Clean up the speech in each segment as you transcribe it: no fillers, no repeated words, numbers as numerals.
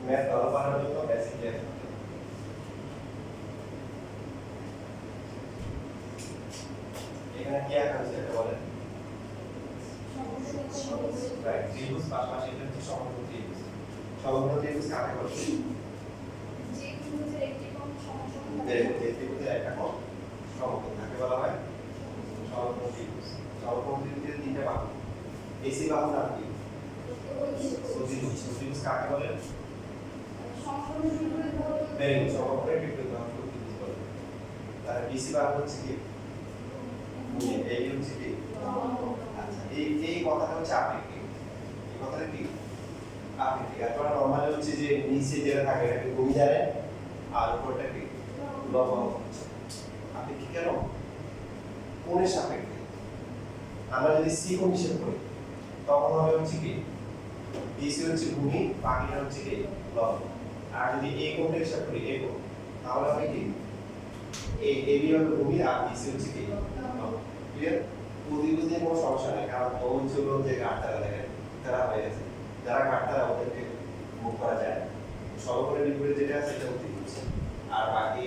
Math ভালো করার জন্য বেসিক ক্লাস এখানে কি আঁকা হয়েছে এটা বলেন রাইট ত্রিভুজ পাশাপাশি এটা হচ্ছে সমকোণ ত্রিভুজ সমকোণ ত্রিভুজ কাকে বলে যে ত্রিভুজের একটি কোণ সমকোণ যে ত্রিভুজের একটা কোণ সমকোণ কাকে বলা হয় সমকোণ ত্রিভুজ সমকোণ ত্রিভুজের তিনটা বাহু এসি বাহু নাম কি ত্রিভুজ কাকে বলে সমকোণ ত্রিভুজের ভেরি সমকোণের বিপরীত বাহু ত্রিভুজ বলে তার বিসি বাহু হচ্ছে কি এই হচ্ছে কি আচ্ছা এই কথাটা হচ্ছে আপেক্ষিক এই কথাটা কি আপেক্ষিক আপনারা নরমালি হচ্ছে যে নিচে যেটা থাকে এটাকে ভূমি জানেন আর উপরটা কি লম্ব আপেক্ষিক কেন কোণের সাপেক্ষে আমরা যদি সি কোণ হিসেব করি তখন হবে হচ্ছে কি বিসি হচ্ছে ভূমি বাকিটা হচ্ছে কি লম্ব আর যদি এ কোণটা হিসাব করি এ কোণ তাহলে হবে কি এবি হবে ভূমি আর বিসি হচ্ছে কি লম্ব ক্লিয়ার প্রতিবুঝে কোনো সমস্যা নেই কারণ অঞ্চল যে ঘাটতারা দেখেন তারা হয়ে গেছে যারা ঘাটতারা ওদেরকে মুখ করা যায় সর্বপরি বিপরীত যেটা আছে সেটা অতিবুঝ আর বাকি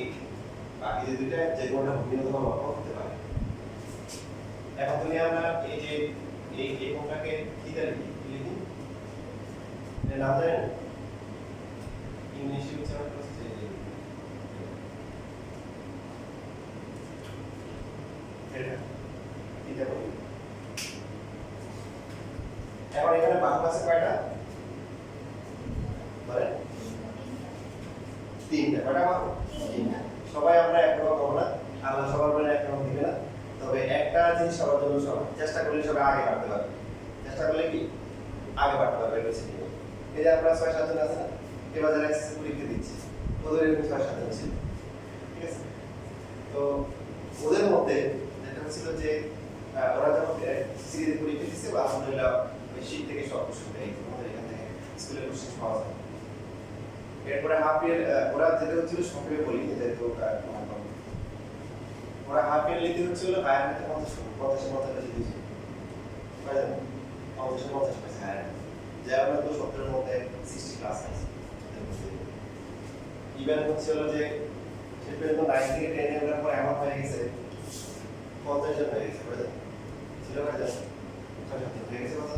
যে দুইটা যে কোনটা ভিন্ন তোমার লক্ষ্য হতে পারে এখন তুমি আমরা এই যে এই কোণটাকে থিটা লিখি এর নাম জানেন ইংলিশে উচ্চারণ করছে এটা থিটা বলি এখন এখানে বাহু আছে কয়টা বলে তিনটা কয়টা বাহু তিনটা সবাই আমরা একরকম হবো না আল্লাহ সবার বলে একরকম দিবে না তবে একটা জিনিস সবার জন্য সমান চেষ্টা করলে সবাই আগে বাড়তে পারবে চেষ্টা করলে কি আগে বাড়তে পারবে বেশি দিন এই যে আপনারা 6-7 জন আছে না এবার যারা এসএসসি পরীক্ষা দিচ্ছে ওদের এরকম 6-7 জন ছিল ঠিক আছে তো ওদের মধ্যে যেটা হচ্ছিল যে ওরা যখন সিরিজে পরীক্ষা দিচ্ছে বা আলহামদুলিল্লাহ ওই শীত থেকে সব কোশ্চেন পেয়ে আমাদের এখান থেকে স্কুলের কোশ্চেন পাওয়া যায় এরপরে হাফ ইয়ার ওরা যেটা হচ্ছিল সংক্ষেপে বলি যেহেতু ওরা হাফ ইয়ার লিখতে হচ্ছিল বায়োমেট্রিক 50 বেশি দিয়েছে বুঝলেন 50 পাইছে হ্যাঁ যা আমরা তো 70 এর মধ্যে 60 ক্লাস আছে ইভেন হচ্ছিল যে সে পর্যন্ত 9 থেকে 10 এর পর এমন হয়ে গেছে 50 জন হয়ে গেছে বুঝলেন ছিল কয়জন 6-7 হয়ে গেছে কত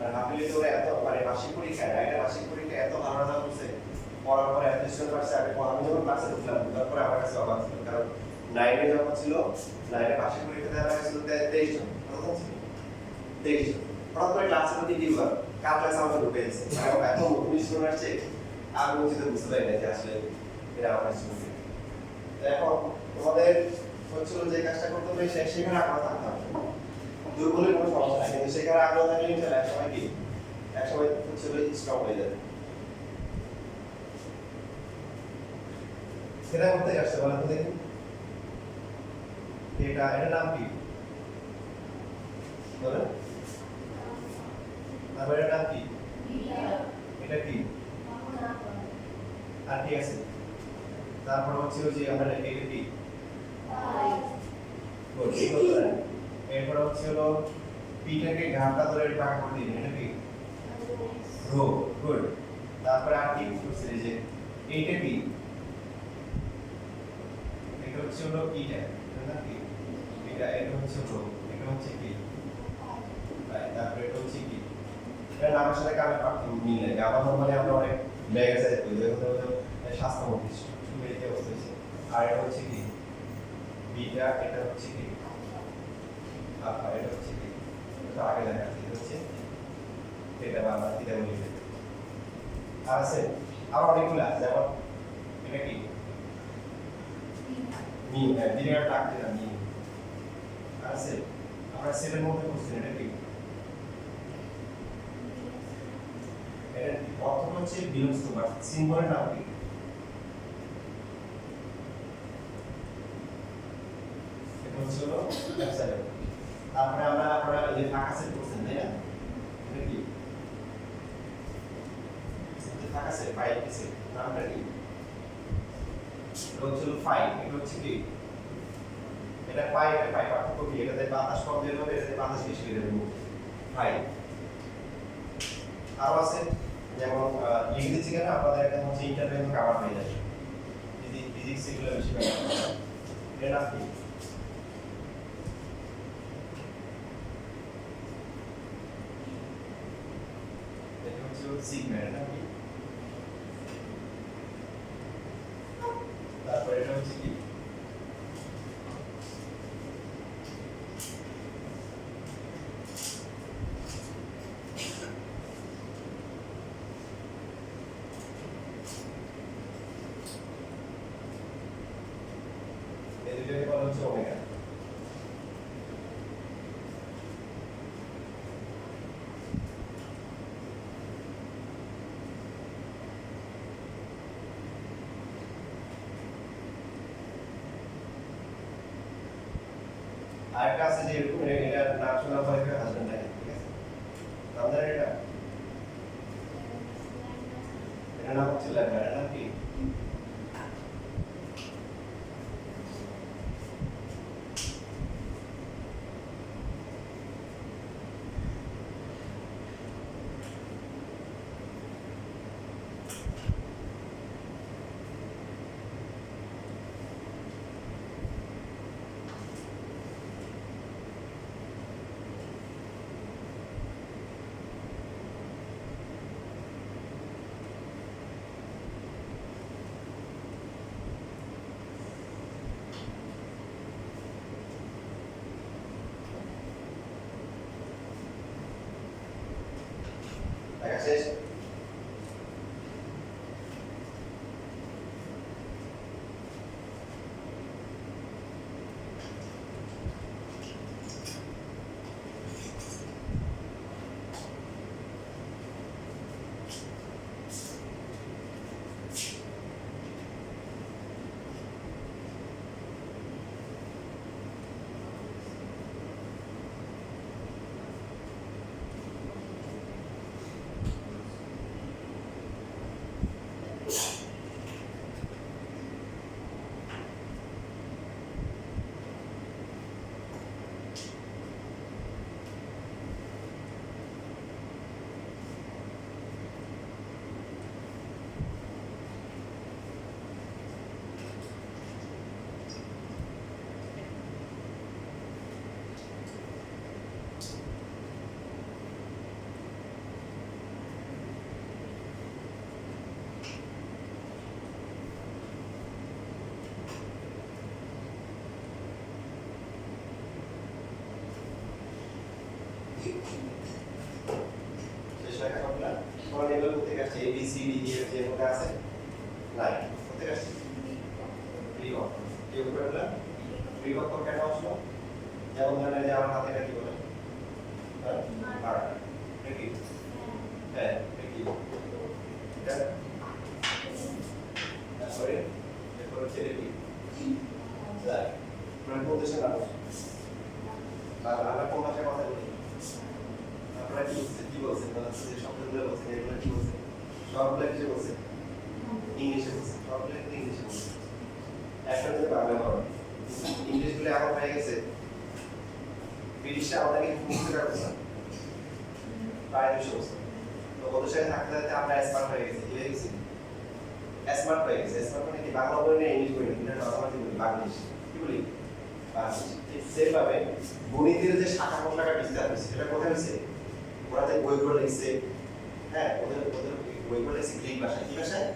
আর হাফ ইয়ারলি ওরা এত মানে বার্ষিক পরীক্ষা এটা বার্ষিক পরীক্ষা এত ভালো রেজাল্ট করছে পড়ার পরে অ্যাডমিশন পাচ্ছে আমি যখন ক্লাসে ঢুকলাম তারপরে আমার কাছে অবাক ছিল কারণ 9 এ যখন ছিল 9 এ বার্ষিক পরীক্ষা দেওয়া হয়েছিল 23 জন কত ছিল 23 জন হঠাৎ করে ক্লাসে প্রতি দিবার কার ক্লাসে আমাকে ঢুকে গেছে এত নতুন স্টুডেন্ট আসছে আর বুঝতে পারি না যে আসলে এটা আমার স্টুডেন্ট এখন তোমাদের হচ্ছিল যে কাজটা করতে হবে সেখানে আগ্রহ থাকতে হবে দুর্বলের কোনো সমস্যা নেই কিন্তু সেখানে আগ্রহ থাকলে ইনশাআল্লাহ একসময় কি একসময় হচ্ছিল স্ট্রং হয়ে যাবে সেটা করতে আসছে বলেন তো দেখি এটা নাম কি বলেন তারপরে এটা নাম কি এটা কি আর ঠিক আছে তারপর হচ্ছে যে আমরা এটা কি বলছি এরপর হচ্ছে হলো পিটাকে ঘাটটা ধরে ভাগ করে দিন এটা কি রো গুড তারপরে আর কি করছে যে এইটা কি এটা হচ্ছে হলো এটা না কি এটা হচ্ছে রো এটা হচ্ছে কি তারপরে এটা হচ্ছে কি এটা নামের সাথে কার পার্থক্য মিল নেই আমার নরমালি আমরা অনেক ম্যাগাজাইজ করি যেমন স্বাস্থ্যমন্ত্রী শুরু এই অবস্থা হয়েছে আর এটা হচ্ছে কি বিটা এটা হচ্ছে কি আলফা এটা হচ্ছে কি এটা আগে দেখা আছে এটা হচ্ছে এটা আমরা থিটা বলি আর আছে আর অনেকগুলো আছে যেমন এটা কি মিন বিরাট লাগছে না মিন আছে আমরা সেলের মধ্যে করছি এটা কি এর অর্থ হচ্ছে বিলংস টু বাট সিম্বলের নাম কি এটা হচ্ছে হলো এপসাইলন তারপরে আপনারা এই যে ফাঁকা সেট করছেন তাই না এটা কি ফাঁকা সেট ফাইল সেট নামটা কি এটা হচ্ছে ফাইল এটা হচ্ছে কি এটা পাই পার্থক্য কি এটাতে বাতাস কম বের হবে এটাতে বাতাস বেশি বের হবে ফাইল আর আছে যেমন লিখে দিচ্ছি কেন আপনাদের একটা হচ্ছে ইন্টারভিউ কভার হয়ে যাবে ফিজিক্স এগুলো বেশি ব্যাপার এর নাম কি এটা হচ্ছে সিগমা এর নাম কি তারপর এটা হচ্ছে কি এদিকে বলা হচ্ছে ওমেগা আরেকটা আছে যে এরকম এটা নাম শোনা পরে হাজবেন্ড থাকে ঠিক আছে আপনার এটা নাম হচ্ছে ল্যাম্বা এর নাম কি দেখা শেষ শেষ লেখা সবগুলা তোমার এগুলো কোথেকে আসছে A B C D E F যে কোথা আছে নাই কোথেকে আসছে বিভক্ত কি উপরে বলা বিভক্ত কেন আসলো যেমন ধরেন যে আমার হাতে এটা কি বলে হ্যাঁ আর এটা কি হ্যাঁ এটা কি এটা তারপরে এরপরে ছেড়ে কি যাই মানে কোন দেশে মানুষ আর আমরা কোন ভাষায় কথা বলি আপনারা কি বলছেন যে শব্দগুলো বলছেন এগুলো কি বলছেন সবগুলো কি বলছেন ইংলিশে বলছেন সবগুলো ইংলিশে বলছেন এখন যদি বাংলা বলো ইংলিশ গুলো এখন হয়ে গেছে ব্রিটিশরা আমাদেরকে মুক্ত রাখছে না প্রায় 200 বছর তো ওদের সাথে থাকতে থাকতে আমরা স্মার্ট হয়ে গেছি কি হয়ে গেছি স্মার্ট হয়ে গেছে স্মার্ট মানে কি বাংলা বই না ইংলিশ বই না এটা নরমালি বলি বাংলিশ কি বলি বাংলিশ ঠিক সেভাবে গণিতের যে শাখা প্রশাখা বিস্তার হয়েছে সেটা কোথায় হয়েছে ওরা যে বইগুলো লিখছে হ্যাঁ ওদের বইগুলো লিখছে গ্রিক ভাষায় কি ভাষায়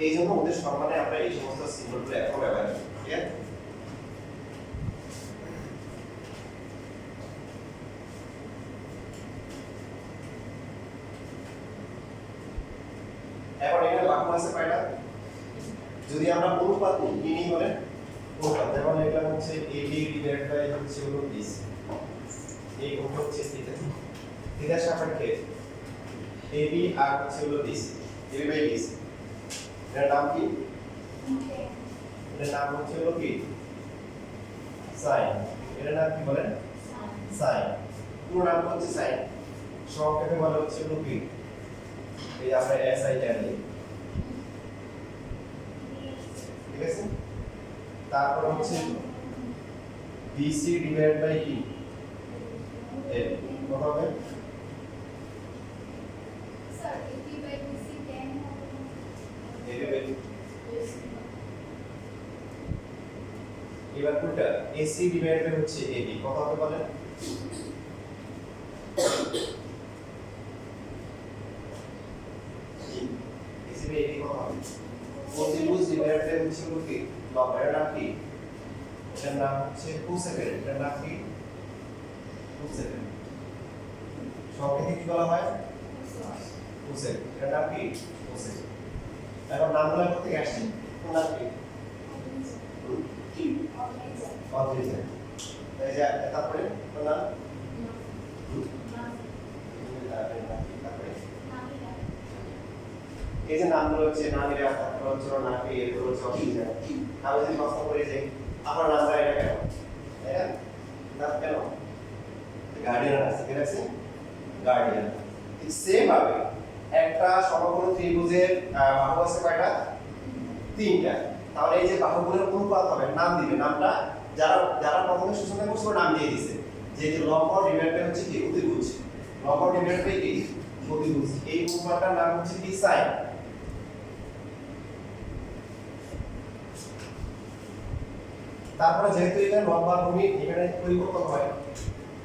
এই জন্য ওদের সম্মানে আমরা এই সমস্ত সিম্বলগুলো এখন ব্যবহার করি ঠিক আছে এখন এখানে বাক্য আছে কয়টা যদি আমরা অনুপাত কি নিই বলে অনুপাত যেমন এটা হচ্ছে ab ডিভাইড বাই হচ্ছে হলো 20 এই কোণ হচ্ছে থিটা থিটার সাপেক্ষে ab আর হচ্ছে হলো 20 ab বাই 20 এর নাম কি এর নাম হচ্ছে হলো কি sin এর নাম কি বলেন sin পুরো নাম হচ্ছে sin সংক্ষেপে বলা হচ্ছে হলো কি এই আমরা SI জানি ঠিক আছে তারপর হচ্ছে BC ডিভাইড বাই E এর কত হবে স্যার 80/20 দেবে এবার কোনটা এসি ডিভাইডেড বাই হচ্ছে এবি কত হবে বলেন এসি বাই এবি কত হবে প্রতিভুজ ডিভাইডেড বাই হচ্ছে কি লবের নাম কি এটার নাম হচ্ছে কোসেকেন্ড এটার নাম কি কোসেকেন্ড সংখ্যাকে কি বলা হয় কোসেক এটার নাম কি কোসেক এখন নামগুলো করতে আসছে কোন নাম কি অদ্রিজেন এই যে তারপরে কোন নাম এই যে নামগুলো হচ্ছে নামিরা তারপর হচ্ছে নাকি এরপর হচ্ছে অদ্রিজেন আমি যদি প্রশ্ন করি যে আপনার নামটা এটা কেন তাই না নাম কেন গার্ডিয়ান আছে ঠিক আছে গার্ডিয়ান ঠিক সেম ভাবে একটা সমকোণ ত্রিভুজের বাহু আছে কয়টা তিনটা তাহলে এই যে বাহুগুলোর অনুপাত হবে নাম দিবে নামটা যারা যারা প্রথমে সূচনা করছে নাম দিয়ে দিয়েছে যেহেতু লম্ব ডিভাইডেড বাই হচ্ছে কি অতিভুজ লম্ব ডিভাইডেড বাই কি অতিভুজ এই অনুপাতটার নাম হচ্ছে কি সাইন তারপরে যেহেতু এটা লম্ব আর ভূমি এখানে পরিবর্তন হয়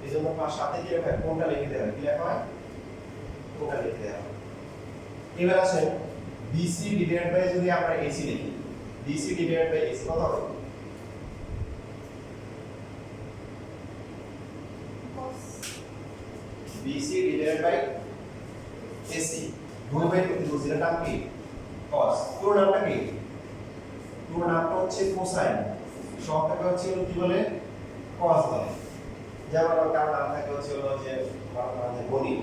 এইজন্য পাঁচ সাথে কি লেখা হয় কোণটা লিখে দেওয়া হয় কি লেখা হয় কোণটা লিখে দেওয়া হয় এবার আসেন BC ডিভাইডেড বাই যদি আমরা AC লিখি BC ডিভাইডেড বাই AC কত হবে BC ডিভাইডেড বাই AC দুই বাই প্রতিভুজ এর নাম কি cos পুরো নামটা কি পুরো নামটা হচ্ছে কোসাইন সংখ্যাটা হচ্ছে কি বলে cos বলে যেমন আমার কার নাম থাকে হচ্ছে হলো যে মানে গণি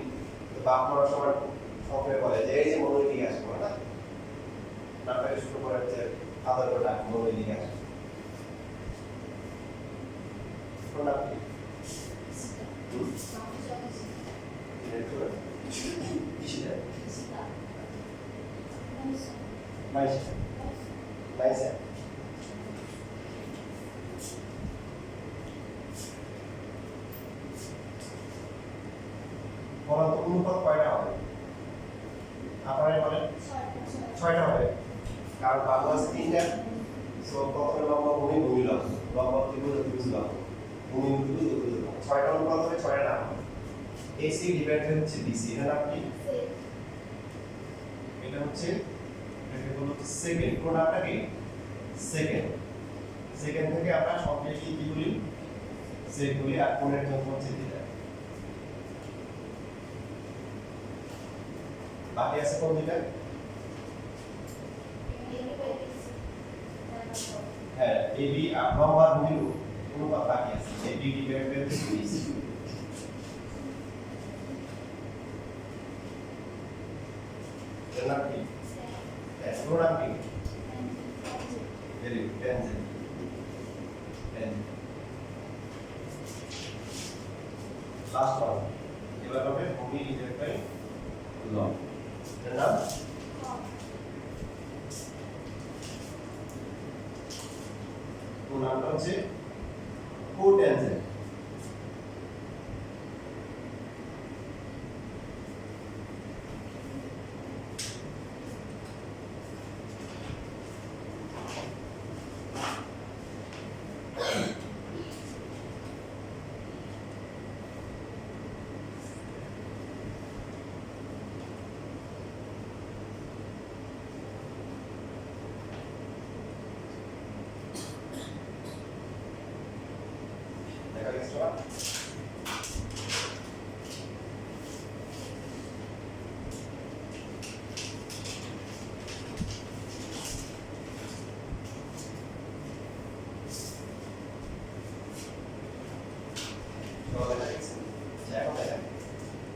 তো বাপ মারা সবার সংখ্যা বলে যে এই যে মনোলিথিক আসবে না নামটাকে শুরু করে হচ্ছে আদর কোটা মনোলিথিক আসবে কোন নাম কি অনুপাত কয়টা হবে আপনারা বলেন 6টা হবে কারণ বাহু আছে 3টা সো প্রথমে লম্ব ভূমি ভূমি লম্ব লম্ব ত্রিভুজ ত্রিভুজ লম্ব ভূমি ত্রিভুজ ত্রিভুজ লম্ব 6টা অনুপাত হবে 6টা নাম AC ডিভাইডেড হচ্ছে BC এর নাম কি এটা হচ্ছে এটাকে বলা হচ্ছে সেকেন্ড কোন নামটা কি সেকেন্ড সেকেন্ড থেকে আমরা সংখ্যা কি বলি সেক বলি আর কোণের জন্য হচ্ছে থিটা বাকি আছে কোন দুইটা হ্যাঁ AB আর লম্ব আর ভূমি অনুপাত বাকি আছে AB ডিভাইডেড বাই BC এর নাম কি পুরো নাম কি very good tangent last one এবার হবে ভূমি ডিভাইডেড বাই লম্ব এর নাম পুরো নামটা হচ্ছে কোটেনজেন্ট দেখা গেছে না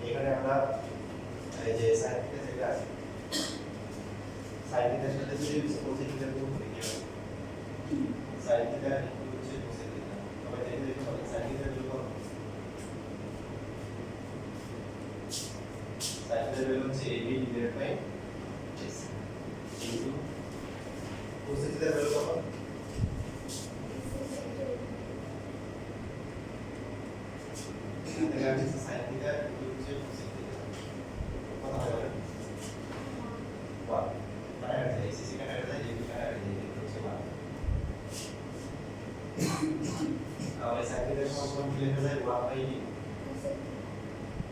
এখানে আমরা এই যে সাইন থিটা যেটা আছে সাইন থিটার সাথে যদি কোসেক থিটা গুণ করি কি হবে সাইন থিটা ইকুয়াল হচ্ছে কোসেক থিটা তবে দেখে দেখো সাইন থিটা যোগ করো সাইন থিটা ভ্যালু হচ্ছে AB divided by AC into cosec থিটার ভ্যালু কত দেখা যাচ্ছে সাইন থিটা ইকুয়াল হচ্ছে কোসেক থিটা কত হবে 1 মানে AC সেখানে তাহলে sin থিটা সমান কি লেখা যায় 1 বাই কি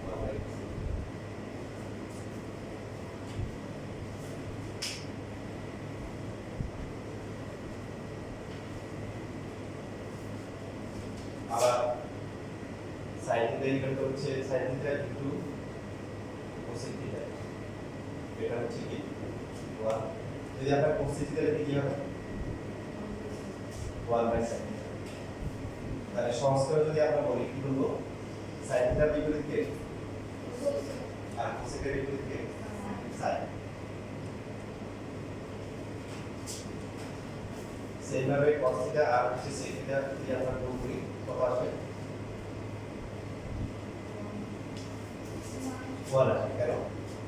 1 বাই আবার sin থিটা ইকুয়াল টু হচ্ছে sin theta into cosec theta এটা হচ্ছে কি 1 যদি আমরা cosec থিটা লিখি কি হবে 1 বাই sin থিটা তাহলে সংস্করণ যদি আমরা বলি কি করব sin থিটার বিপরীত কে আর cosec এর বিপরীত কে sin সেইভাবে cos থিটা আর হচ্ছে sec থিটা যদি আমরা গুণ করি কত আসবে 1 আসবে কেন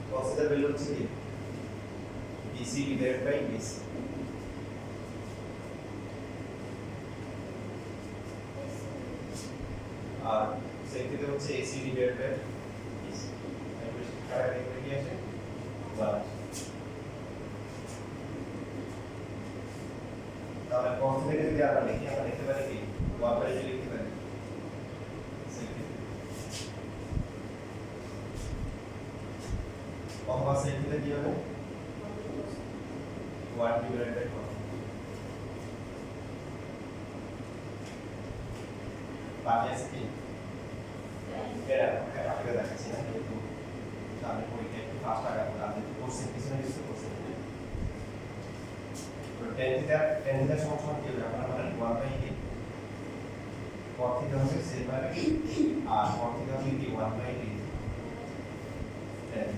cos থিটার ভ্যালু হচ্ছে কি BC ডিভাইডেড বাই BC আর sec থিটা হচ্ছে AC ডিভাইডেড বাই BC তাহলে কারা এখানে কি আসে 1 তাহলে cos থিটা যদি আমরা লিখি আমরা লিখতে পারি কি 1 বাই লিখতে পারি sec থিটা অথবা sec থিটা কি হবে 1 ডিভাইডেড বাই 1 বাকি আছে কি এটা আপনাকে দেখাচ্ছি না কিন্তু আমি পরীক্ষা একটু ফাস্ট আগাবো আপনি কোর্সের পিছনে কিছু কোর্সের তো tan থিটা সমান কি হবে আপনারা বলেন 1 বাই কি cos থিটা হবে সেভাবে আর cos থিটা হবে কি 1 বাই কি tan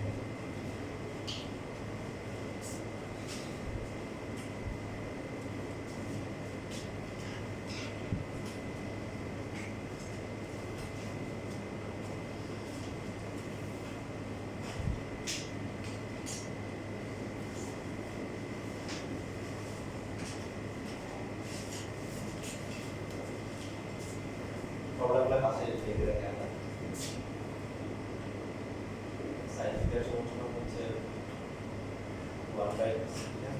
প্রবলেমটা পাশে লিখে রাখি আমরা sin থিটা সমান হচ্ছে 1 বাই cos থিটা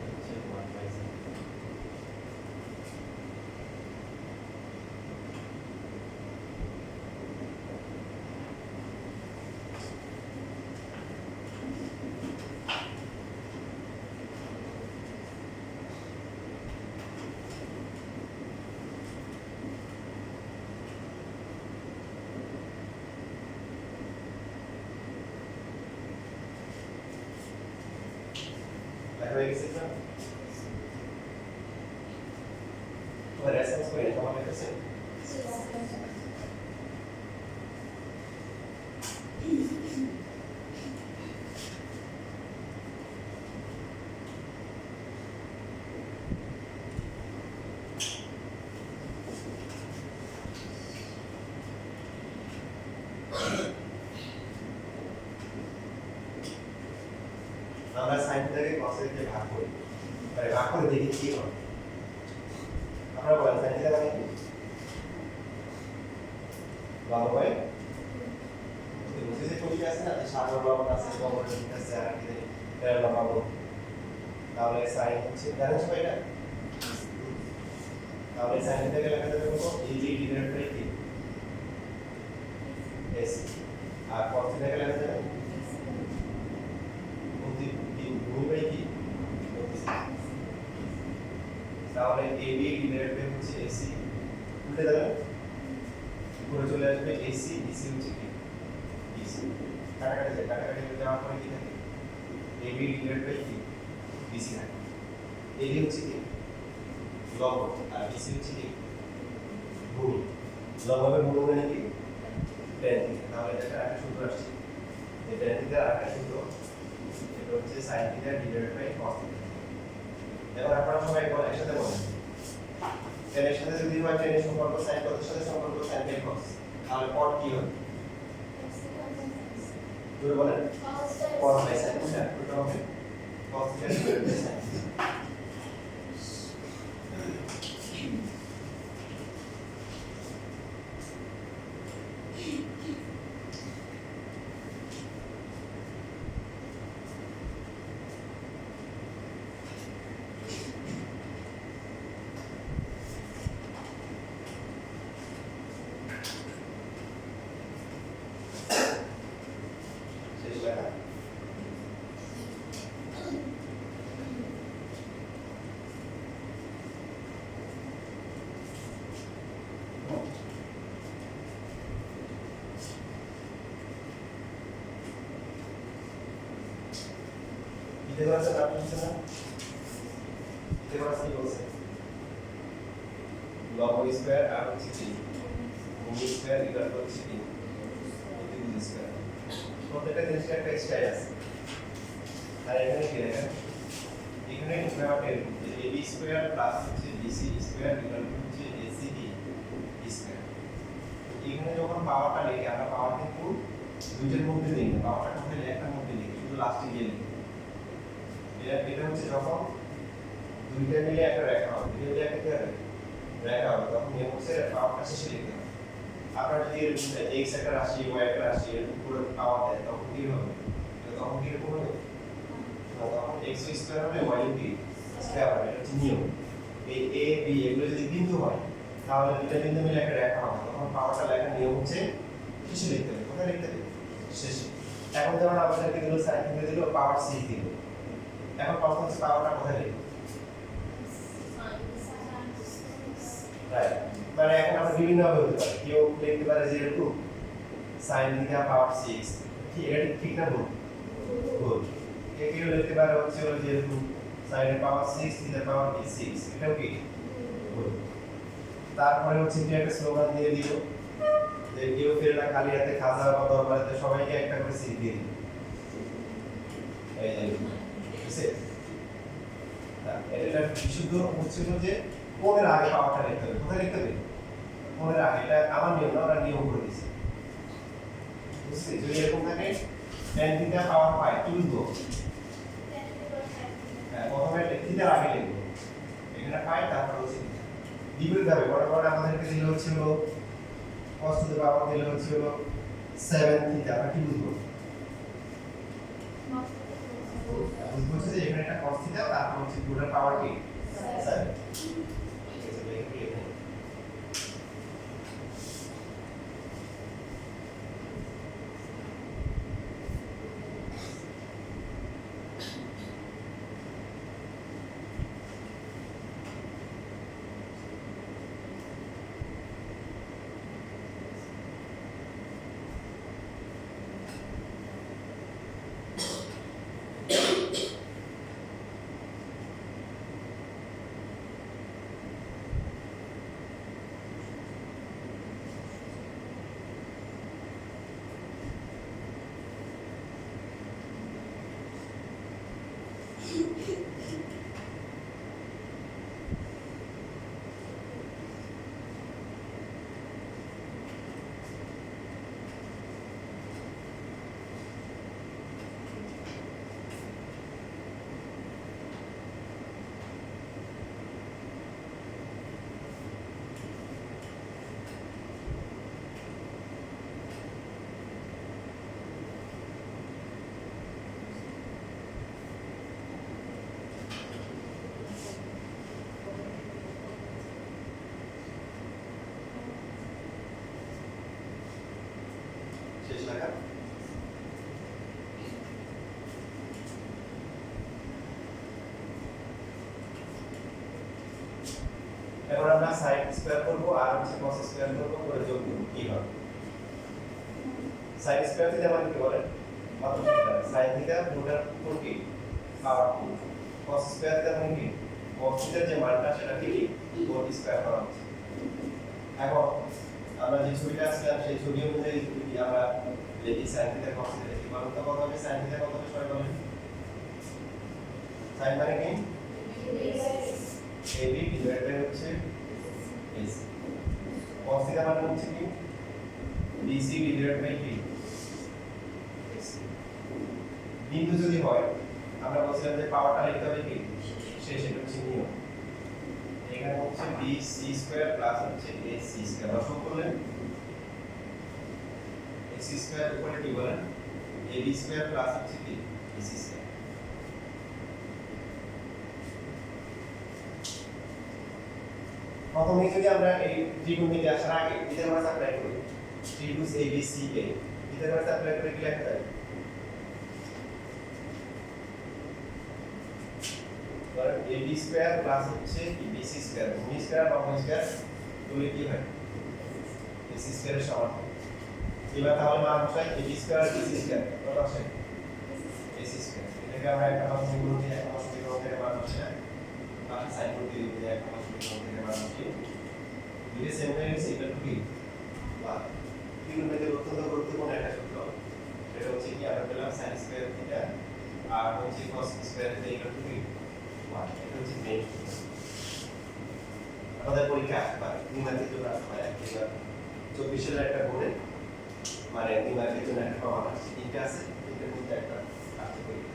হচ্ছে 1 বাই sin লেখা হয়ে গেছে না তো রেসপন্স করে তোমার কাছে আমরা sin থিটাকে cos দিয়ে ভাগ করি তাহলে ভাগ করে দেখি কি হয় আমরা বলেন sin থিটা মানে কি 1 বাই বুঝতে যে কোটি আছে না যে সাগর লবণ আছে বঙ্গর ঠিক আছে আর কি এর লবণ তাহলে sin হচ্ছে জানেন সবাই এটা তাহলে sin থিটাকে লেখা যাবে কত AB ডিভাইডেড বাই কি AC আর cos থিটাকে লেখা যাবে তাহলে AB ডিভাইডেড বাই হচ্ছে AC উল্টে দেবেন পুরো চলে আসবে AC BC হচ্ছে কি BC কাটাকাটি যাওয়ার পরে কি থাকে AB ডিভাইডেড বাই কি BC থাকে AB হচ্ছে কি লম্ব আর BC হচ্ছে কি ভূমি লম্বের ভূমি মানে কি tan থিটা তাহলে এটা একটা সূত্র আসছে এই tan থিটা একটা সূত্র এটা হচ্ছে sin theta divided by cos theta এবার আপনারা সবাই বলেন একসাথে বলেন tan এর সাথে যদি হয় tan এর সম্পর্ক sin cos এর সাথে সম্পর্ক sin বাই cos তাহলে পদ কি হবে জোরে বলেন cos বাই sin এটা হবে cos theta divided by sin পিথাগোরাসের নাম শুনছেন না? পিথাগোরাস কি বলছে? লব স্কয়ার আর হচ্ছে কি ভূমি স্কয়ার ইকুয়াল টু হচ্ছে কি অতিভুজ স্কয়ার। প্রত্যেকটা জিনিসের একটা স্টাইল আছে। আর এখানে কি দেখেন, এখানে ব্যাপারটা এরকম যে ab স্কয়ার প্লাস হচ্ছে bc স্কয়ার ইকুয়াল টু হচ্ছে acd স্কয়ার। এখানে যখন পাওয়ারটা লিখি আমরা পাওয়ার কিন্তু দুইটার মধ্যে লিখি না, পাওয়ারটা কোথায় একটার মধ্যে লিখি, শুধু লাস্টে গিয়ে লিখি। এটা হচ্ছে যখন দুইটা মিলে একটা রেখা হবে, দুইটা মিলে একটা রেখা হবে, তখন নিয়ম হচ্ছে পাওয়ারটা শেষে লিখতে হবে। আপনার যদি এরকম x একটা রাশি y একটা রাশি এরকম পুরো পাওয়ার দেয় তখন কি হবে? তখন কি এরকম হবে? তখন x স্কয়ার হবে y কি স্কয়ার হবে, এটা হচ্ছে নিয়ম। এই a b এগুলো যদি বিন্দু হয় তাহলে দুইটা বিন্দু মিলে একটা রেখা হবে, তখন পাওয়ারটা লেখার নিয়ম হচ্ছে শেষে লিখতে হবে। কোথায় লিখতে হবে? শেষে। এখন যেমন আমাদেরকে দিল sin থিটা দিল পাওয়ার 6 দিল, এখন প্রশ্ন হচ্ছে পাওয়ারটা কোথায় লিখব? রাইট, মানে এখন আমরা বিভিন্ন ভাবে হতে পারে, কেউ লিখতে পারে যে এরকম sin থিটা পাওয়ার 6, কি এটা ঠিক না ভুল? ভুল। কেউ লিখতে পারে হচ্ছে ওই যে এরকম sin এর পাওয়ার 6 থিটা পাওয়ার 6, এটাও কি ভুল। তারপরে হচ্ছে কি একটা স্লোগান দিয়ে দিল যে কেউ ফেরনা খালি হাতে খাজা বা দরবারে সবাইকে একটা করে সিট দিয়ে দিল, এই যে বুঝছে? এটা বিশুদ্ধ হচ্ছিল যে কোণের আগে পাওয়ারটা লিখতে হবে। কোথায় লিখতে হবে? কোণের আগে। এটা আমার নিয়ম না, আমরা নিয়ম করে দিয়েছি, বুঝছি? যদি এরকম থাকে tan থিটা পাওয়ার 5 কি লিখবো? হ্যাঁ, প্রথমে থিটার আগে লিখবো, এখানে 5 তারপর হচ্ছে বিপরীত হবে। বরাবর আমাদেরকে দিলে হচ্ছিল cos টু দ্য পাওয়ার দিলে হচ্ছিল 7 থিটা, আমরা কি বুঝবো? বুঝবো যে এখানে একটা cos থিটা তারপর হচ্ছে পুরো পাওয়ার কি 7। ঠিক আছে, লিখে লিখে শেষ লেখা। এখন আমরা sin স্কয়ার করব আর হচ্ছে cos স্কয়ার করব, করে যোগ করব। কি হবে? sin স্কয়ার থিটা মানে কি বলেন? মাত্র sin থিটা পুরোটার উপর কি পাওয়ার 2, cos স্কয়ার থিটা মানে কি cos থিটার যে মানটা সেটা কি 4 স্কয়ার করা হচ্ছে। এখন আমরা যে ছবিটা আসলাম সেই ছবি অনুযায়ী যদি আমরা লিখি sin থিটা cos থিটা, এই মানটা কত হবে? sin থিটা কত হবে সবাই বলেন? sin মানে কি ab ডিভাইডেড বাই হচ্ছে ac, cos থিটা মানে হচ্ছে কি bc ডিভাইডেড বাই কি ac। বিন্দু যদি হয় আমরা বলছিলাম যে পাওয়ারটা লিখতে হবে কি শেষে, এটা হচ্ছে নিয়ম। এখানে হচ্ছে bc স্কয়ার প্লাস হচ্ছে ac স্কয়ার, লসক করলেন ac স্কয়ার উপরে কি বলেন ab স্কয়ার প্লাস হচ্ছে কি ac স্কয়ার। প্রথমে যদি আমরা এই ত্রিকোণমিতি আসার আগে পিথাগোরাস অ্যাপ্লাই করি, ত্রিভুজ ABCA পিথাগোরাস অ্যাপ্লাই করে কি লেখা যায়? ধরেন AB স্কয়ার প্লাস হচ্ছে BC স্কয়ার, ভূমি স্কয়ার বা ভূমি স্কয়ার তুলে কি হয়? AC স্কয়ারের সমান হয়। এবার তাহলে মান বসাই AB স্কয়ার BC স্কয়ার কত আসে? AC square. এটা থেকে আমরা একটা মাস সমীকরণ দিয়ে একটা মাস সমীকরণ থেকে মান হচ্ছে বাকি সাইন করতে দিয়ে একটা মাস সমীকরণ থেকে মান হচ্ছে দুইটা সেম হয়ে গেছে এটা কি বা ত্রিকোণমিতির অত্যন্ত গুরুত্বপূর্ণ একটা সূত্র এটা হচ্ছে কি আমরা পেলাম sin স্কয়ার থিটা আর হচ্ছে cos square theta equal to কি 1 এটা হচ্ছে মেইন সূত্র আমাদের পরীক্ষা আসতে পারে ত্রিমাত্রিক জন্য আসতে পারে এবার 24 সালের একটা বোর্ডে মানে ত্রিমাত্রিক জন্য একটা প্রমাণ আছে তিনটা আছে তিনটার মধ্যে একটা আসতে পরীক্ষা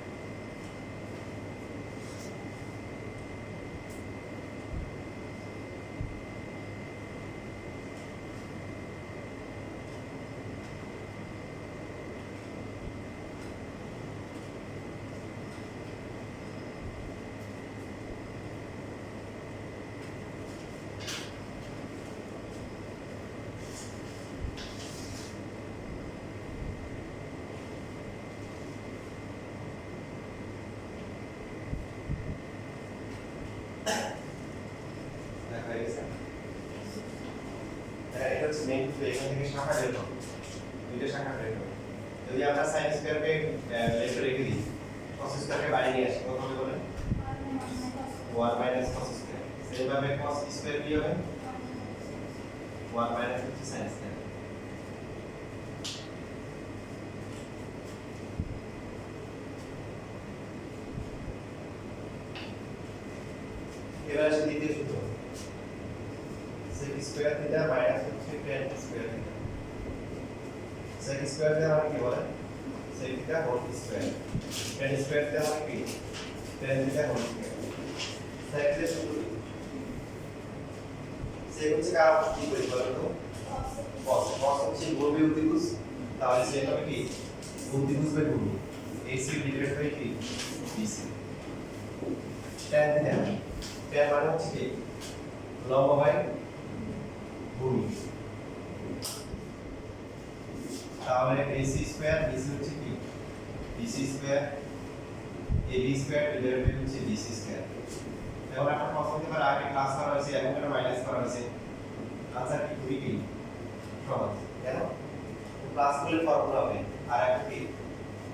এটা হচ্ছে মেইন সূত্র এখান থেকে শাখা বের হবে দুইটা শাখা বের হবে যদি আমরা sin স্কয়ারকে লেফটে রেখে দিই cos স্কয়ারকে বাইরে নিয়ে আসি কত হবে বলেন 1 মাইনাস cos স্কয়ার সেভাবে cos স্কয়ার কি হবে 1 মাইনাস হচ্ছে sin স্কয়ার এবার আসে দ্বিতীয় সূত্র sec স্কয়ার থিটা মাইনাস হচ্ছে tan square theta sec square theta মানে কি বলে sec theta whole square tan square theta মানে কি tan theta whole square sec এর সূত্র কি sec হচ্ছে কার কি করি বলো তো cos cos হচ্ছে ভূমি অতিভুজ তাহলে sec হবে কি অতিভুজ বাই ভূমি AC ডিভাইডেড বাই কি BC tan থিটা tan মানে হচ্ছে কি লম্ব বাই ভূমি তাহলে AC স্কয়ার BC হচ্ছে কি BC square AB square divided by হচ্ছে BC স্কয়ার এখন একটা প্রশ্ন হতে পারে আগে ক্লাস করা হয়েছে এখন কেন মাইনাস করা হয়েছে आंसर কি খুবই কি সহজ কেন প্লাস করলে ফর্মুলা হবে আর একটা কি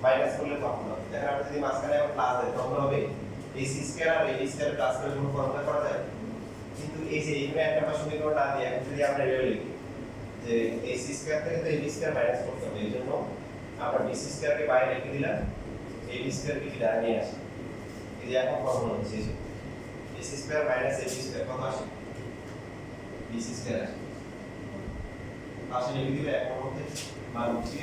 মাইনাস করলে ফর্মুলা হবে দেখেন আপনি যদি মাঝখানে এখন প্লাস দেন তখন হবে AC স্কয়ার আর AB স্কয়ার প্লাস করে কোনো ফর্মুলা করা যায় কিন্তু এই যে এখানে একটা আমরা সমীকরণ না দিয়ে এখন যদি আমরা এভাবে লিখি যে AC স্কয়ার থেকে তো AB স্কয়ার মাইনাস করতে হবে এইজন্য আমরা BC স্কয়ার কে বাইরে রেখে দিলাম AB স্কয়ার কে ভিতরে নিয়ে আসি এই যে এখন ফর্মুলা হচ্ছে AC square minus AB square কত আসে BC স্কয়ার আসে পাশে লিখে দিলে এখন মধ্যে মান হচ্ছে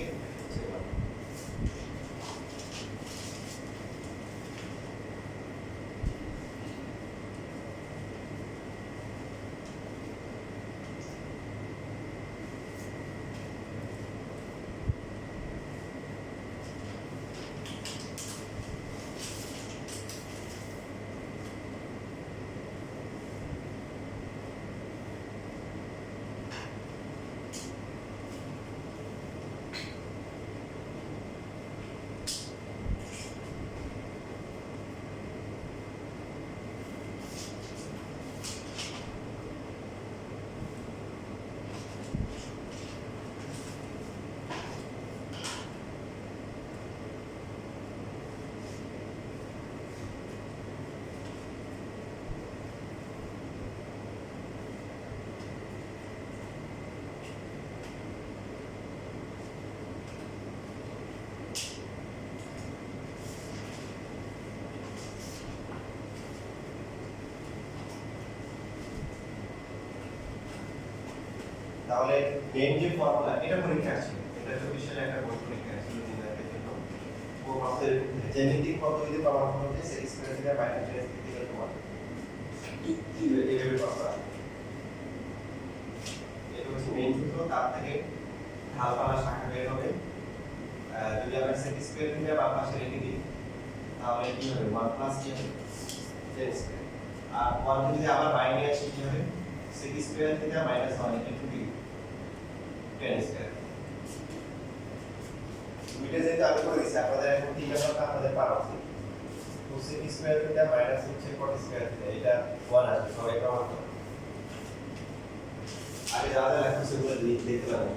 তাহলে মেইন যে ফর্মুলা এটা পরীক্ষা আসছে এটা 24 সালে একটা বোর্ড পরীক্ষা আসছিল নির্ণয়ের জন্য ও আমাদের জ্যামিতিক পদ্ধতিতে প্রমাণ করতে sec square theta minus tan theta সমান এইভাবে পাওয়া এটা হচ্ছে মেইন সূত্র তার থেকে ঢালপালা শাখা বের হবে যদি আমরা sec স্কয়ার থিটা বাম পাশে রেখে দিই তাহলে কি হবে 1 প্লাস tan স্কয়ার আর 1 যদি আবার বাইরে আসে কি হবে sec square theta minus 1 into কি tan স্কয়ার দুইটা যেটা আমি করে দিছি আপনাদের এখন তিন নাম্বারটা আপনাদের পারা উচিত তো sec স্কয়ার থিটা মাইনাস হচ্ছে cot স্কয়ার থিটা এটা 1 আসবে সবাই প্রমাণ করুন আগে যা যা লেখা সেগুলো দেখতে পারেন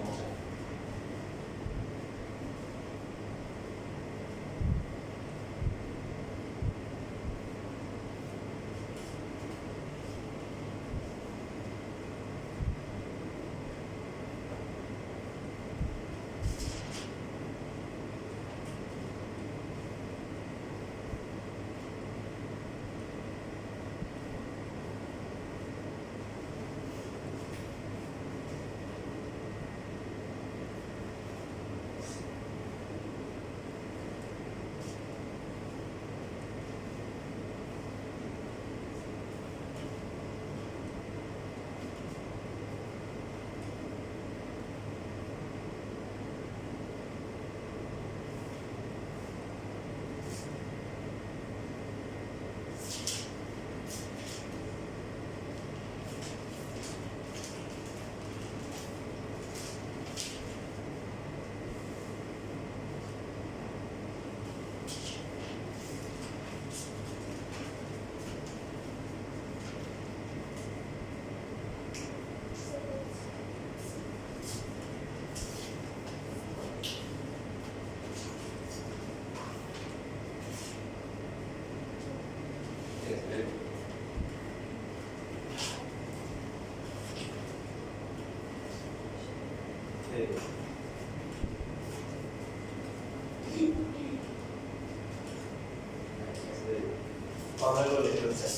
ফর্মুলাগুলো লিখে ফেলছে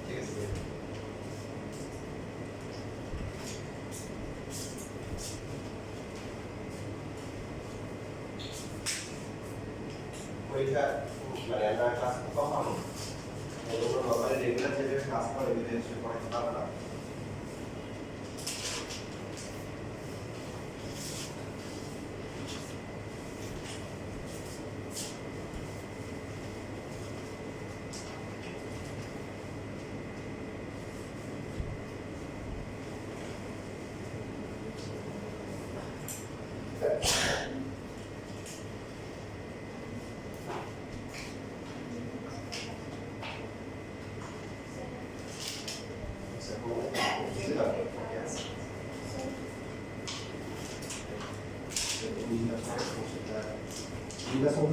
ঠিক আছে পরীক্ষা মানে আমরা ক্লাস কম পাবো এগুলো নর্মালি রেগুলার যেভাবে ক্লাস করে এগুলো এসে পড়াতে পারবো না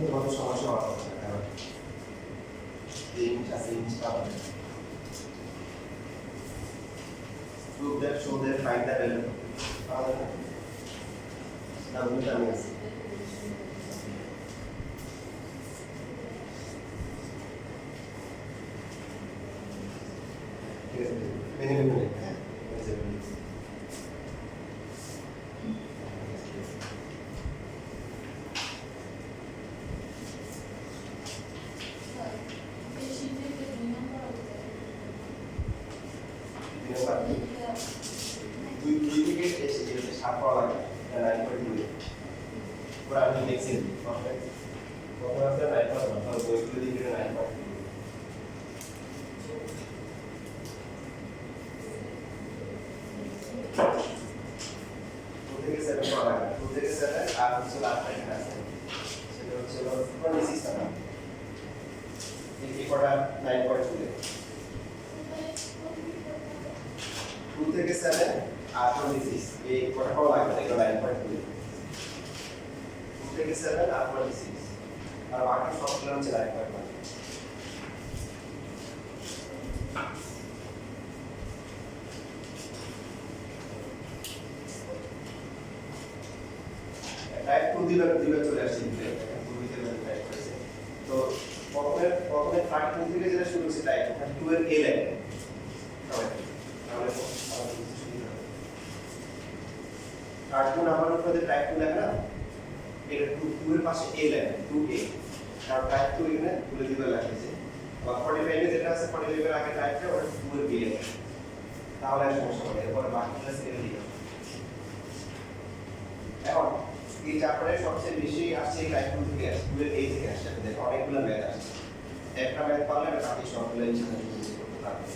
তোমাদের সমস্যা হওয়ার কথা কারণ prove that show that find the value now we can use থেকে 7 আর 26 এই কটা পাওয়া লাগবে এগুলো 9.2 2 থেকে 7 আর 26 আর বাকি সবগুলো হচ্ছে 9.1 টাইপ 2 দিলে চলে আসছে টাইপ করেছে তো প্রথমে 32 থেকে যেটা শুরু হচ্ছে টাইপ 2 এর এ লাইন কার্টুন আমার উপরে টাইপ 2 লেখা না এটা 2 এর পাশে a লেখা 2a আর টাইপ 2 এখানে তুলে দিতে লাগছে বা 45 এ যেটা আছে 45 এর আগে টাইপটা ওটা 2 এর b লেখা তাহলে আর সমস্যা হবে এরপর বাকিটা সেল দিও এখন এই চ্যাপ্টারে সবচেয়ে বেশি আসছে টাইপ 2 থেকে আসছে 2 এর a থেকে আসছে দেখো অনেকগুলো ম্যাথ আসছে একটা ম্যাথ পারলে বাকি সবগুলো ইনশাআল্লাহ করতে পারবে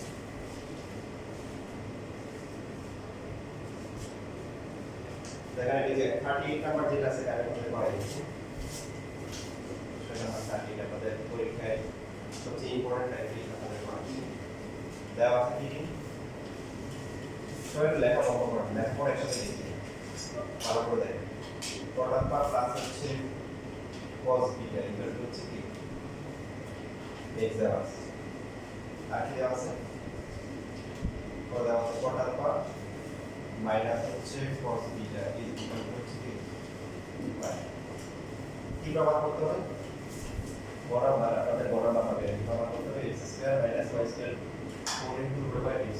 দেখেন এই যে 38 নাম্বার যেটা আছে এটা করতে পারে সেটা 38 আমাদের পরীক্ষায় সবচেয়ে ইম্পর্টেন্ট টাইপের আমাদের মার্কস দেওয়া আছে কি সবাই লেখা বন্ধ করুন লেখা পরে একসাথে লিখে ভালো করে দেখেন প্রোডাক্ট পার ক্লাস হচ্ছে cos বিটা ইকুয়াল টু হচ্ছে কি x দেওয়া আছে আর কি দেওয়া আছে প্রোডাক্ট পার মাইনাস হচ্ছে cos beta is equal to হচ্ছে কি ব্যবহার করতে হবে বরাবর আমাদের বরাবর হবে ব্যবহার করতে হবে x square minus y square 4 into root by x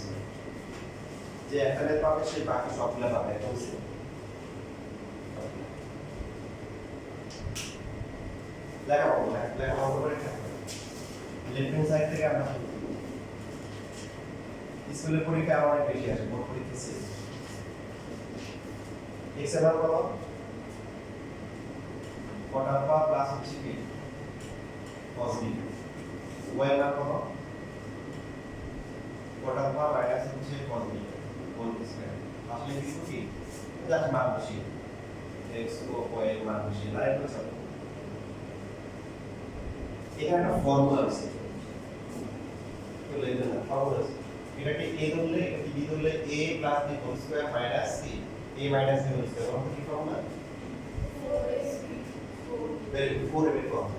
যে এখানে পাবে সেই বাকি সবগুলো পাবে একদম সেম লেখা বন্ধ করে থাকবে লেফট হ্যান্ড সাইড থেকে আমরা স্কুলের পরীক্ষা অনেক বেশি আসে বোর্ড পরীক্ষা শেষ x এর মান কত কটা পা প্লাস হচ্ছে কি cos b y এর মান কত ওটা পাওয়া মাইনাস হচ্ছে cos b হোল স্কয়ার আসলে কিছু কি জাস্ট মান বসিয়ে x ও y এর মান বসিয়ে লাইন করে চলো এখানে একটা ফর্মুলা আছে তো লিখবেন না ফর্মুলা আছে এটাকে a ধরলে এটা b ধরলে a plus b whole square minus c a minus b whole square অর্থাৎ কি ফর্মুলা 4 এর ফর্মুলা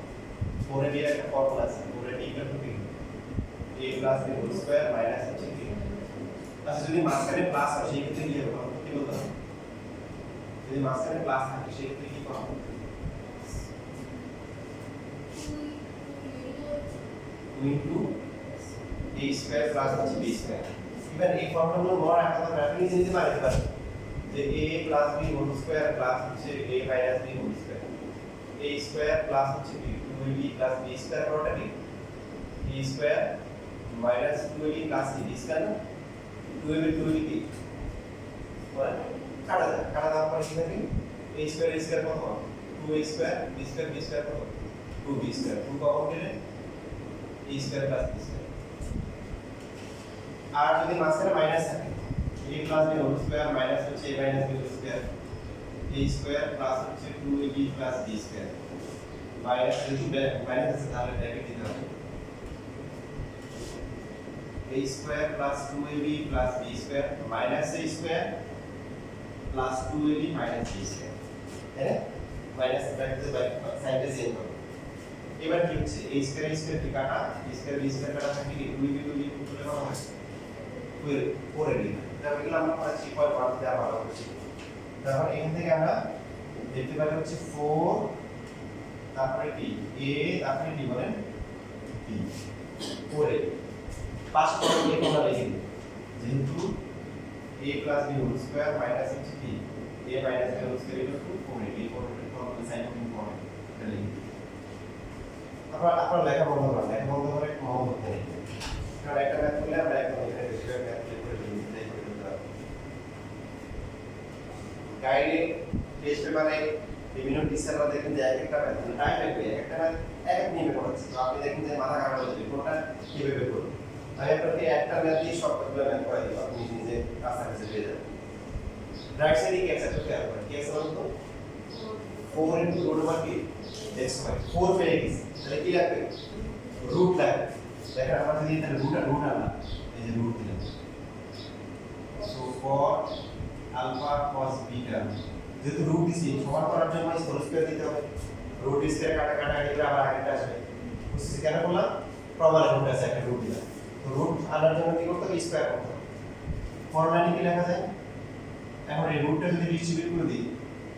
4 এর একটা ফর্মুলা আছে 4 এর equal to a plus b whole square minus হচ্ছে কি আচ্ছা যদি মাঝখানে প্লাস আসে সেই ক্ষেত্রে কি হবে কি বলতে হবে যদি মাঝখানে প্লাস থাকে সেই ক্ষেত্রে কি করব 2 into a স্কয়ার প্লাস হচ্ছে b স্কয়ার ইভেন এই ফর্মুলাগুলো মনে রাখা তো আপনি নিজে নিজে বানাতে পারেন যে a plus b whole square plus হচ্ছে a minus b whole square a square plus হচ্ছে b 2ab plus b square কোনটা কি a square minus 2ab plus c square না 2ab 2ab কি বল কাটা দেওয়ার পরে কি থাকে a স্কয়ার কত 2a স্কয়ার b স্কয়ার কত 2b স্কয়ার 2 কমন গেলে a square plus b square আর যদি মাঝখানে মাইনাস থাকে a plus b whole square minus হচ্ছে a minus b whole square a square plus হচ্ছে 2ab plus b square minus যদি minus আছে তাহলে ব্র্যাকেট দিতে হবে a square plus 2ab plus b square minus a square plus 2ab minus b square হ্যাঁ minus ব্র্যাকেটে সাইডে change হবে এবার কি হচ্ছে a স্কয়ার কি কাটা b স্কয়ার কাটা থাকে কি 2ab 2ab তুলে কত হয় 4ab তাহলে এগুলো আমরা পাচ্ছি 0.1 দেওয়া ভালো হচ্ছে তাহলে এখান থেকে আমরা দেখতে পাচ্ছি হচ্ছে 4 তারপরে কি a তারপরে কি বলেন b 4ab পাঁচ করে দিয়ে আমরা লিখে দিই যেহেতু a plus b whole square minus হচ্ছে কি a minus b whole square equal to 4ab 4ab formula sign important এটা লিখে দিই আপনারা লেখা বন্ধ করে মহল করতে নেই কারণ একটা ম্যাথ করলে আমরা একদম এখানে বেশিরভাগ ম্যাথ করে দিতে গাইডে টেস্ট পেপারে বিভিন্ন টিচাররা দেখেন যে এক একটা ম্যাথ টাইম লাগবে এক একটা ম্যাথ এক নিয়মে পড়াচ্ছে তো আপনি দেখেন যে মাথা খারাপ হয়ে যাবে কোনটা কিভাবে করবেন আমি আপনাকে একটা ম্যাথ দিয়ে সবগুলো ম্যাথ করাই দিব আপনি নিজে কাছাকাছি পেয়ে যাবেন রাইট সাইডে কি এক্স খেয়াল করেন কি এক্স বলতো 4 ইনটু রুট ওভার কি x স্কয়ার 4 পেয়ে গেছি তাহলে কি লাগবে রুট লাগবে দেখেন আমরা যদি তাহলে রুট আনলাম এই যে রুট দিলাম so for alpha cos beta যেহেতু রুট দিছি সমান করার জন্য এই হোল স্কয়ার দিতে হবে রুট স্কয়ার কাটা দিলে আবার আগেরটা আসবে বুঝছি কেন বললাম প্রবালে রুট আছে একটা রুট দিলাম তো রুট আনার জন্য কি করতে হবে স্কয়ার করতে হবে ফর্মুলাটি কি লেখা যায় এখন এই রুটটা যদি ডিস্ট্রিবিউট করে দিই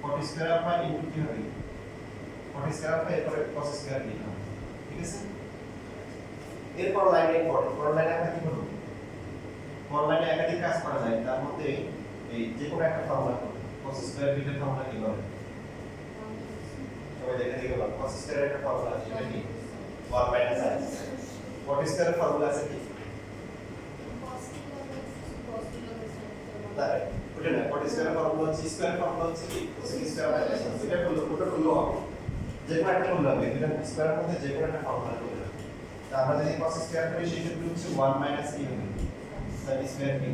cot স্কয়ার আলফা ইনটু কি হবে cot স্কয়ার আলফা এরপরে cos স্কয়ার বিটা ঠিক আছে এরপর লাইনে ইম্পর্টেন্ট পরের লাইনে আমরা কি করব পরের লাইনে একাধিক কাজ করা যায় তার মধ্যে এই যে কোনো একটা ফর্মুলা করব cos স্কয়ার বিটা ফর্মুলা কি হবে সবাই দেখে দেখে বল cos স্কয়ার একটা ফর্মুলা আছে সেটা কি 1 minus sin cot square formula আছে কি তাই ওটা না cot স্কয়ার ফর্মুলা হচ্ছে স্কয়ার ফর্মুলা হচ্ছে কি cos স্কয়ার মাইনাস এটা করলে ওটা করলে হবে যে কোনো একটা করলে হবে এটা স্কয়ারের মধ্যে যে কোনো একটা ফর্মুলা করলে তা আমরা যদি cos স্কয়ার করি সেই ক্ষেত্রে হচ্ছে 1 মাইনাস কি হবে sin স্কয়ার কি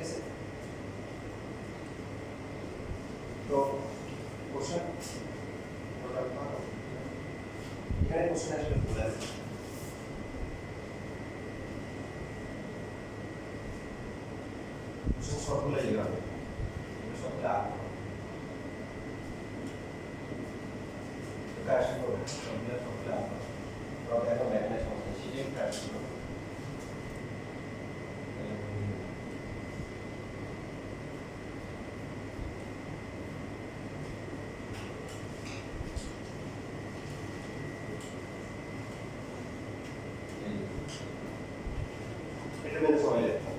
ऐसे तो क्वेश्चन এখানে क्वेश्चन আসলে ভুল আছে क्वेश्चन সবগুলো এইভাবে সবটা কাজ করবে সবগুলো তবে এখন ব্যাকলাইট সমস্যা সেটাই কাজ করবে এটা মেনে সময় লাগবে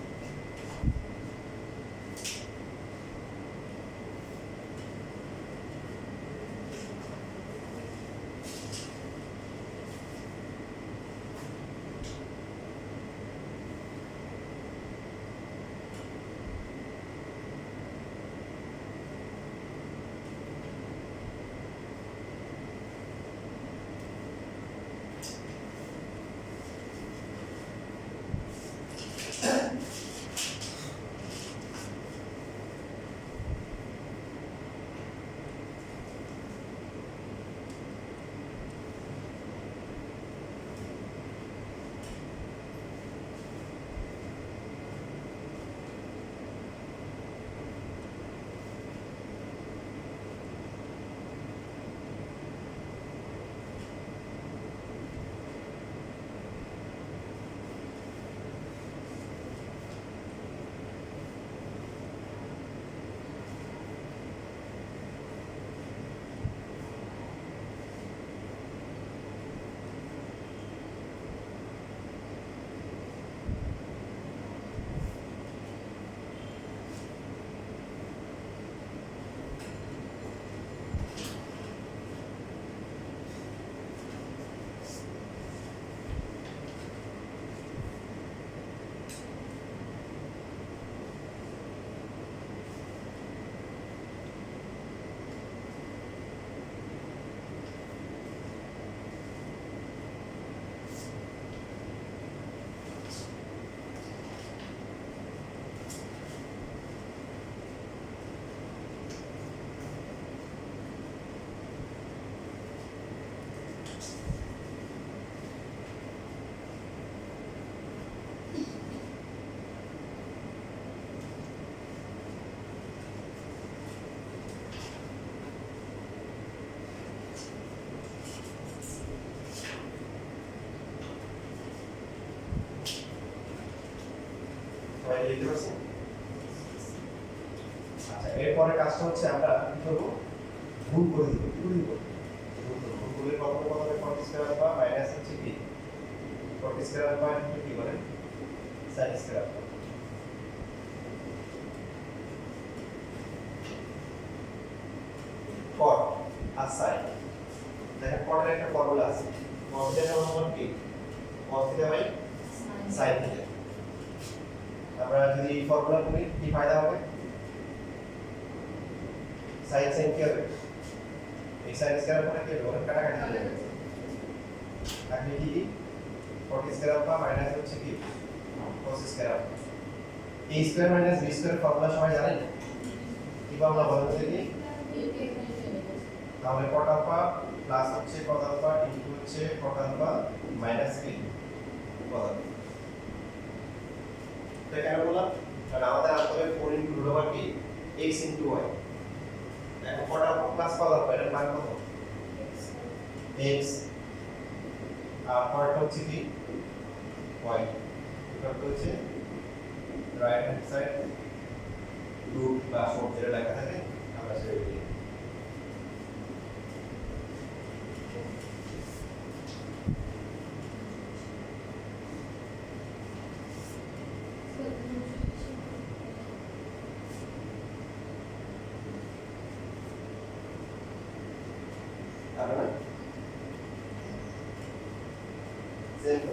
লিখতে পারছেন? আচ্ছা এরপরে কাজটা হচ্ছে আমরা কি করব, গুণ করে দিব। কি করে দিব? গুণ করলে প্রথমে প্রথমে 40 স্কয়ার আলফা মাইনাস হচ্ছে কি 40 স্কয়ার আলফা ইনটু কি বলেন sin স্কয়ার আলফা। cot আর sin, দেখেন cot এর একটা ফর্মুলা আছে, cos থিটা সমান কি cos theta by sin theta. আমরা যদি এই ফর্মুলা করি কি ফায়দা হবে, sin sin কি হবে, এই sin স্কয়ার আলফা কি হবে, কাটাকাটি হয়ে যাবে। আপনি কি 40 স্কয়ার আলফা মাইনাস হচ্ছে কি cos square alpha, a square minus b square formula সবাই জানেন কি ফর্মুলা বলেন তো দেখি। তাহলে cot আলফা প্লাস হচ্ছে cos আলফা ইনটু হচ্ছে cot আলফা মাইনাস কি cos আলফা। তো কেন বললাম, কারণ আমাদের আসতে হবে 4 ইনটু রুট ওভার কি x ইনটু y। এখন cot alpha plus cos alpha এর মান কত x, আর part হচ্ছে কি y, এটা হচ্ছে রাইট হ্যান্ড সাইড রুট বা শর্ট যেটা লেখা থাকে আমরা সেটা লিখি। তাহলে সেম তো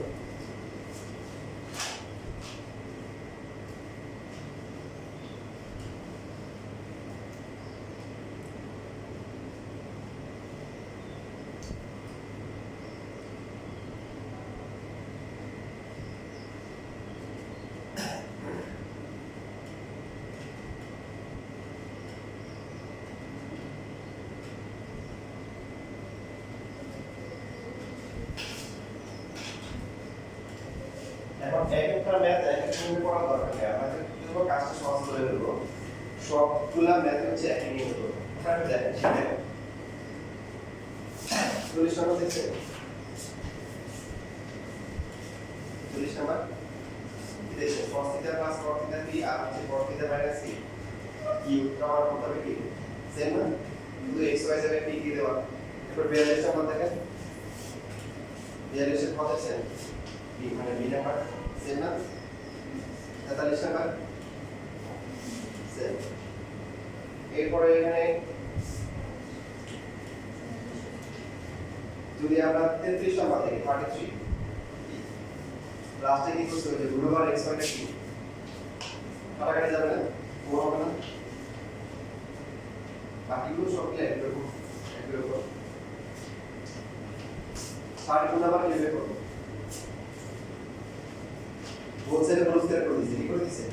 এখন এক একটা ম্যাথ এক এক নিয়মে পড়া দরকার নেই, আমাদের পুরো কাজটা সহজ করে দেবো। সবগুলা ম্যাথ হচ্ছে একই নিয়মে করবো। আপনারা দেখেন শিখে 40 নম্বর দেখছে, 40 নম্বর কি দেখছে, cos theta plus cot theta কি আর হচ্ছে cot থিটা মাইনাস কি কিউ কভার করতে হবে কি সেম না, শুধু x y জায়গায় p কি দেওয়া। এরপর 42 নম্বর দেখেন, 42 এর কত সেম b মানে b নাম্বার সেম না, 43 নাম্বার সেম। এরপরে এখানে যদি আমরা 33 নম্বর দেখি 33 লাস্টে কি করতে হবে, রুট ওভার x y টা কি কাটাকাটি যাবে না, কোন হবে না, বাকিগুলো সব কি একরকম একরকম। 62 নাম্বার কিভাবে করব, বোথ সাইডে পরিষ্কার করে দিয়েছি, কি করে দিয়েছে।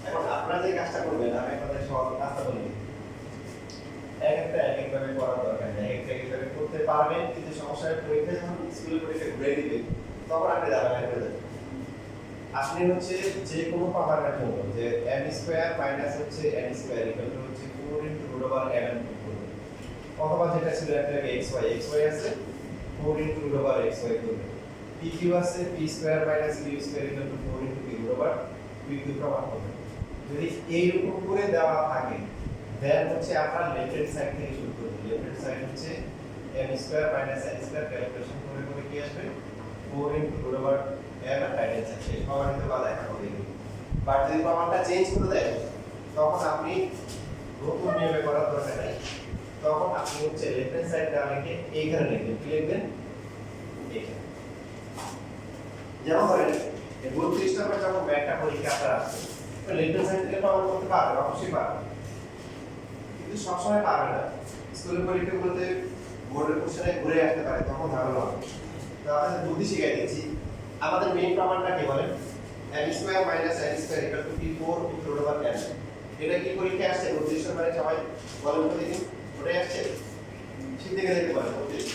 এখন আপনারা যে কাজটা করবেন আমি আপনাদের সহজ কাজটা বলে দিই, এক একটা এক একভাবে করার দরকার নেই, এক একভাবে করতে পারবেন, কিন্তু সমস্যা পরীক্ষা যখন স্কুলে পরীক্ষা ঘুরে দিবেন তখন আপনি দাঁড়াবেন করে দেবেন। আপনি হচ্ছে যে কোনো পাওয়ারের জন্য যে m স্কয়ার মাইনাস হচ্ছে n স্কয়ার ইকুয়াল টু হচ্ছে 4 ইনটু রুট ওভার m করবেন, অথবা যেটা ছিল একটা xy আছে 4 ইনটু রুট ওভার xy করবেন, pq আছে p square minus q square equal to 4 into p root over p cube প্রমাণ করবেন। যদি এইরকম করে দেওয়া থাকে দেন হচ্ছে আপনার লেফট হ্যান্ড সাইড থেকে শুরু করবেন। লেফট হ্যান্ড সাইড হচ্ছে m square minus n square calculation করে করে কি আসবে 4 ইনটু রুট ওভার m আর রাইট হ্যান্ড সাইড শেষ পাওয়ার নিতে বা দেখা হবে। বাট যদি পাওয়ারটা চেঞ্জ করে দেয় তখন আপনি নতুন নিয়মে করার দরকার নেই, তখন আপনি হচ্ছে লেফট হ্যান্ড সাইডটা লিখে এইখানে লিখবেন, কি লিখবেন এখানে। যেমন ধরেন 32 নম্বর যখন ম্যাথটা পরীক্ষা আপনারা আসছে লেফট হ্যান্ড সাইড থেকে পাওয়ার করতে পারবেন, অবশ্যই পারবেন, কিন্তু সবসময় পারবে না। স্কুলের পরীক্ষাগুলোতে বোর্ডের কোশ্চেনে ঘুরে আসতে পারে, তখন ঝামেলা হবে। তো আপনাদের বুদ্ধি শিখিয়ে দিচ্ছি। আমাদের মেইন প্রমাণটা কি বলেন, m square minus n square equal to p4 into root over n। এটা কি পরীক্ষায় আসছে 32 নম্বরে সবাই বলেন তো দেখি, ওটাই আসছে শিখতে গেলে কি বলেন 32,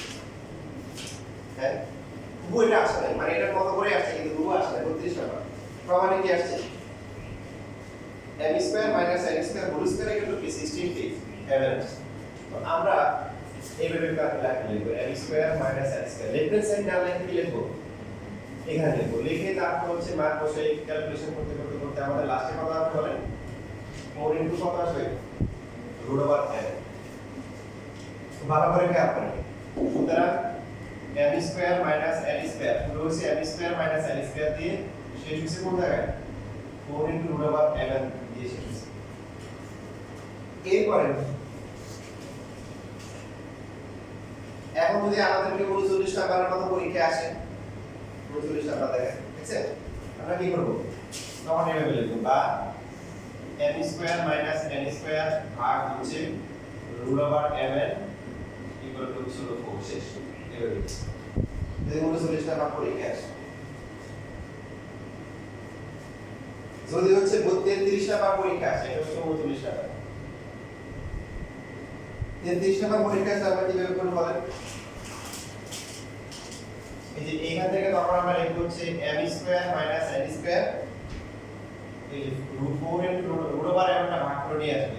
হ্যাঁ তবু এটা আসে নাই, মানে এটার মতো করে আসছে কিন্তু তবু আসে নাই 32 নম্বর। প্রমাণে কি আসছে m square minus n square whole square equal to কি 16 ঠিক এভারেজ। তো আমরা এইভাবে কাকে লিখব m square minus n square, left hand side না লিখে কি লিখব এখানে লিখবো, লিখে তারপর হচ্ছে মান বসে ক্যালকুলেশন করতে করতে করতে আমাদের লাস্টে কত আসবে বলেন? 4 ইনটু কত আসবে? Root over n। ভালো করে খেয়াল করেন। সুতরাং m square minus n square, পুরো হচ্ছে m square minus n square দিয়ে শেষ হচ্ছে কোন জায়গায়? 4 ইনটু রুট ওভার n দিয়ে শেষ হচ্ছে। এরপরে এখন যদি আমাদেরকে 39 নাম্বারের মতো পরীক্ষা আসে, 39 নাম্বার দেখেন, ঠিক আছে? আমরা কি করব? তখন এভাবে লিখব, বা m square minus n square ভাগ হচ্ছে root over mn equal to 4 শেষ। এভাবে যদি 39 নাম্বার পরীক্ষা আসে, যদি হচ্ছে 33 নাম্বার পরীক্ষা আসে, এটা হচ্ছে 39 নাম্বার। 33 নাম্বার পরীক্ষা আসলে আমরা কিভাবে করব বলেন? এই যে এখান থেকে তখন আমরা লিখব হচ্ছে m square minus n square, এই যে √4 ইনটু রুট ওভার m টা ভাগ করে নিয়ে আসবে,